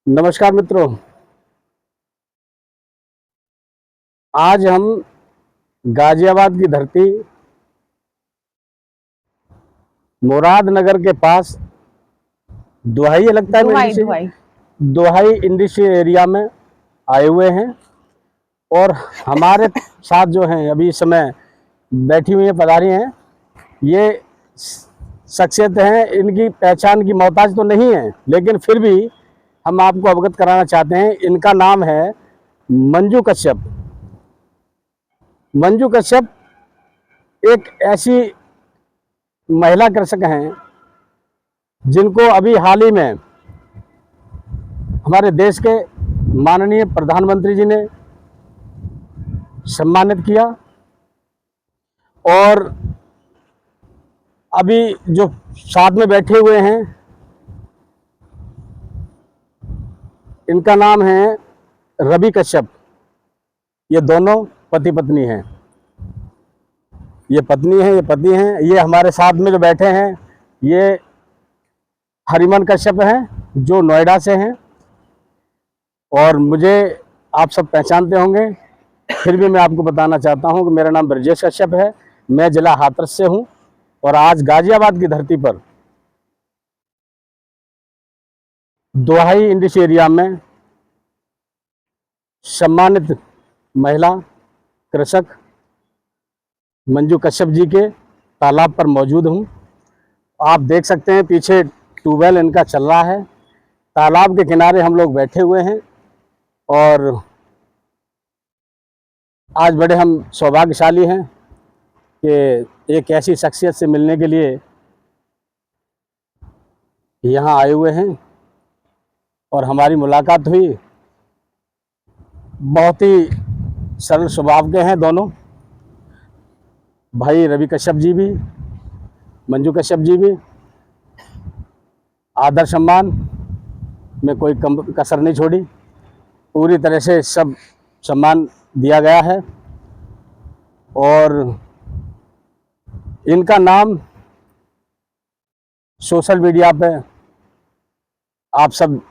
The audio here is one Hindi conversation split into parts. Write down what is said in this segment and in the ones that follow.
नमस्कार मित्रों, आज हम गाजियाबाद की धरती मुरादनगर के पास दोहाई लगता है दोहाई इंडस्ट्रियल एरिया में आए हुए हैं। और हमारे साथ जो हैं अभी इस समय बैठी हुई हैं, पधारी हैं, ये शख्सियत हैं। इनकी पहचान की मोहताज तो नहीं है, लेकिन फिर भी हम आपको अवगत कराना चाहते हैं। इनका नाम है मंजू कश्यप। मंजू कश्यप एक ऐसी महिला कृषक हैं जिनको अभी हाल ही में हमारे देश के माननीय प्रधानमंत्री जी ने सम्मानित किया। और अभी जो साथ में बैठे हुए हैं, इनका नाम है रवि कश्यप। ये दोनों पति पत्नी हैं। ये पत्नी है, ये पति हैं। ये हमारे साथ में जो बैठे हैं, ये हरिमन कश्यप हैं जो नोएडा से हैं। और मुझे आप सब पहचानते होंगे, फिर भी मैं आपको बताना चाहता हूं कि मेरा नाम ब्रजेश कश्यप है। मैं जिला हाथरस से हूं और आज गाजियाबाद की धरती पर दोहाई इंडस्ट्री एरिया में सम्मानित महिला कृषक मंजू कश्यप जी के तालाब पर मौजूद हूं। आप देख सकते हैं पीछे ट्यूबवेल इनका चल रहा है। तालाब के किनारे हम लोग बैठे हुए हैं और आज बड़े हम सौभाग्यशाली हैं कि एक ऐसी शख्सियत से मिलने के लिए यहाँ आए हुए हैं और हमारी मुलाकात हुई। बहुत ही सरल स्वभाव के हैं दोनों भाई, रवि कश्यप जी भी, मंजू कश्यप जी भी। आदर सम्मान में कोई कसर नहीं छोड़ी, पूरी तरह से सब सम्मान दिया गया है। और इनका नाम सोशल मीडिया पे आप सब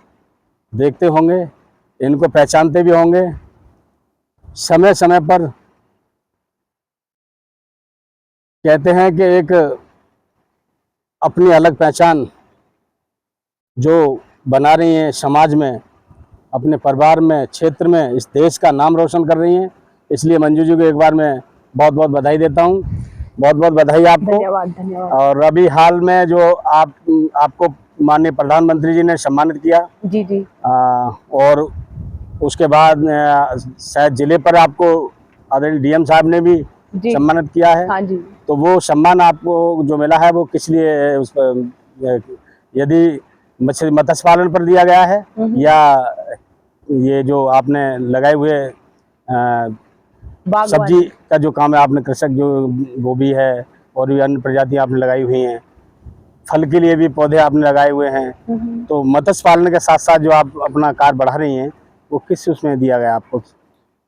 देखते होंगे, इनको पहचानते भी होंगे। समय समय पर कहते हैं कि एक अपनी अलग पहचान जो बना रही हैं समाज में, अपने परिवार में, क्षेत्र में, इस देश का नाम रोशन कर रही हैं। इसलिए मंजू जी को एक बार मैं बहुत बहुत बधाई देता हूं। बहुत बहुत बधाई आपको। धन्यवाद धन्यवाद। और अभी हाल में जो आपको माननीय प्रधानमंत्री जी ने सम्मानित किया जी जी। और उसके बाद शायद जिले पर आपको आदरणीय डीएम साहब ने भी सम्मानित किया है। हाँ जी। तो वो सम्मान आपको जो मिला है वो किस लिए, उस पर यदि मत्स्य पालन पर दिया गया है या ये जो आपने लगाए हुए सब्जी का जो काम है, आपने कृषक जो गोभी है और भी अन्य प्रजातियां आपने लगाई हुई हैं, फल के लिए भी पौधे आपने लगाए हुए हैं, तो मत्स्य पालन के साथ साथ जो आप अपना कार्य बढ़ा रही हैं वो किस उसमें दिया गया आपको?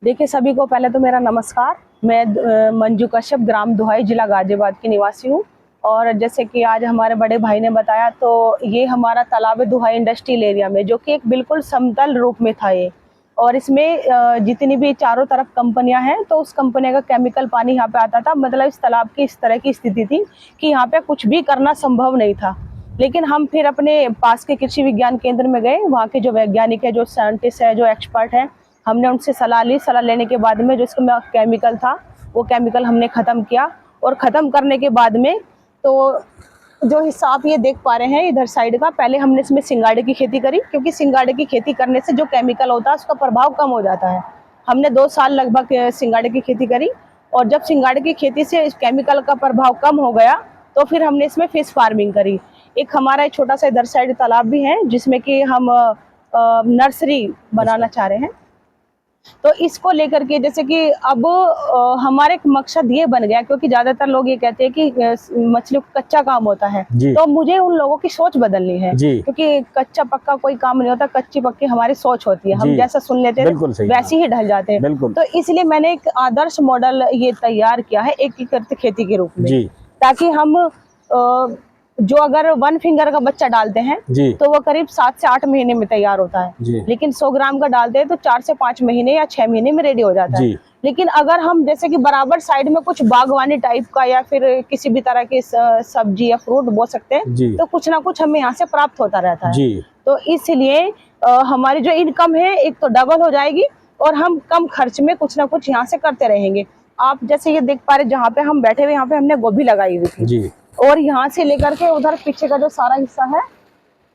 देखिए, सभी को पहले तो मेरा नमस्कार। मैं मंजू कश्यप, ग्राम दोहाई, जिला गाजियाबाद की निवासी हूँ। और जैसे कि आज हमारे बड़े भाई ने बताया, तो ये हमारा तालाब है दोहाई इंडस्ट्रियल एरिया में, जो कि एक बिल्कुल समतल रूप में था ये। और इसमें जितनी भी चारों तरफ कंपनियां हैं, तो उस कंपनी का केमिकल पानी यहाँ पे आता था। मतलब इस तालाब की इस तरह की स्थिति थी कि यहाँ पे कुछ भी करना संभव नहीं था। लेकिन हम फिर अपने पास के कृषि विज्ञान केंद्र में गए। वहाँ के जो वैज्ञानिक है, जो साइंटिस्ट है, जो एक्सपर्ट है, हमने उनसे सलाह ली। सलाह लेने के बाद में जो इसका केमिकल था, वो केमिकल हमने ख़त्म किया। और ख़त्म करने के बाद में तो जो हिस्सा आप ये देख पा रहे हैं इधर साइड का, पहले हमने इसमें सिंगाड़े की खेती करी, क्योंकि सिंगाड़े की खेती करने से जो केमिकल होता है उसका प्रभाव कम हो जाता है। हमने 2 साल लगभग सिंगाड़े की खेती करी। और जब सिंगाड़े की खेती से इस केमिकल का प्रभाव कम हो गया, तो फिर हमने इसमें फिश फार्मिंग करी। एक हमारा एक छोटा सा इधर साइड तालाब भी है, जिसमें कि हम नर्सरी बनाना चाह रहे हैं। तो इसको लेकर के जैसे कि अब हमारे एक मकसद ये बन गया, क्योंकि ज्यादातर लोग ये कहते हैं कि मछली का कच्चा काम होता है, तो मुझे उन लोगों की सोच बदलनी है। क्योंकि कच्चा पक्का कोई काम नहीं होता, कच्ची पक्की हमारी सोच होती है। हम जैसा सुन लेते हैं वैसे ही ढल जाते हैं। तो इसलिए मैंने एक आदर्श मॉडल ये तैयार किया है एकीकृत खेती के रूप में, ताकि हम जो अगर 1 फिंगर का बच्चा डालते हैं जी तो वो करीब 7 से 8 महीने में तैयार होता है, जी लेकिन 100 ग्राम का डालते हैं तो 4 से 5 महीने या 6 महीने में रेडी हो जाता है। जी लेकिन अगर हम जैसे कि बराबर साइड में कुछ बागवानी टाइप का या फिर किसी भी तरह की सब्जी या फ्रूट बो सकते हैं, जी तो कुछ ना कुछ हमें यहाँ से प्राप्त होता रहता है। जी तो इसलिए हमारी जो इनकम है एक तो डबल हो जाएगी और हम कम खर्च में कुछ ना कुछ यहाँ से करते रहेंगे। आप जैसे ये देख पा रहे, जहाँ पे हम बैठे हुए यहाँ पे हमने गोभी लगाई हुई थी, जी और यहाँ से लेकर के उधर पीछे का जो सारा हिस्सा है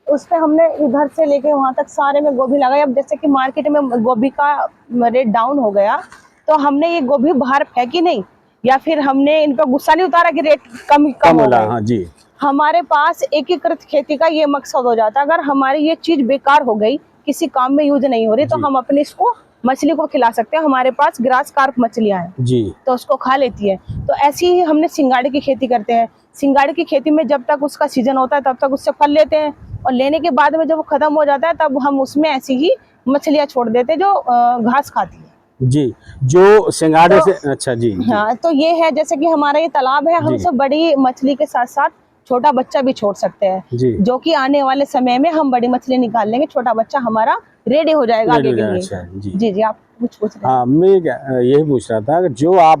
उस पे हमने इधर से लेके वहां तक सारे में गोभी लगाई। अब जैसे कि मार्केट में गोभी का रेट डाउन हो गया तो हमने ये गोभी बाहर फेंकी नहीं, या फिर हमने इन पर गुस्सा नहीं उतारा कि रेट कम कम हो होला। गए। हाँ जी हमारे पास एकीकृत खेती का ये मकसद हो जाता है, अगर हमारी ये चीज बेकार हो गई, किसी काम में यूज नहीं हो रही, तो जी। हम अपने इसको मछली को खिला सकते हैं। हमारे पास ग्रास कार्प मछलियां हैं जी तो उसको खा लेती है। तो ऐसी ही हमने सिंगाड़े की खेती करते हैं। सिंगाड़े की खेती में जब तक उसका सीजन होता है तब तक उससे फल लेते हैं, और लेने के बाद में जब वो खत्म हो जाता है तब हम उसमें ऐसी ही मछलियां छोड़ देते हैं जो घास खाती है। जी जो सिंगाड़े तो- से अच्छा जी जी हाँ, तो ये है जैसे कि हमारा ये तालाब है, हम जी। सब बड़ी मछली के साथ साथ छोटा बच्चा भी छोड़ सकते हैं, जी जो कि आने वाले समय में हम बड़ी मछली निकाल लेंगे, छोटा बच्चा हमारा रेडी हो जाएगा रेडी आगे हो के जाएगा। लिए। अच्छा जी जी जी, आप कुछ पूछ रहे हैं? हाँ मैं यही पूछ रहा था कि जो आप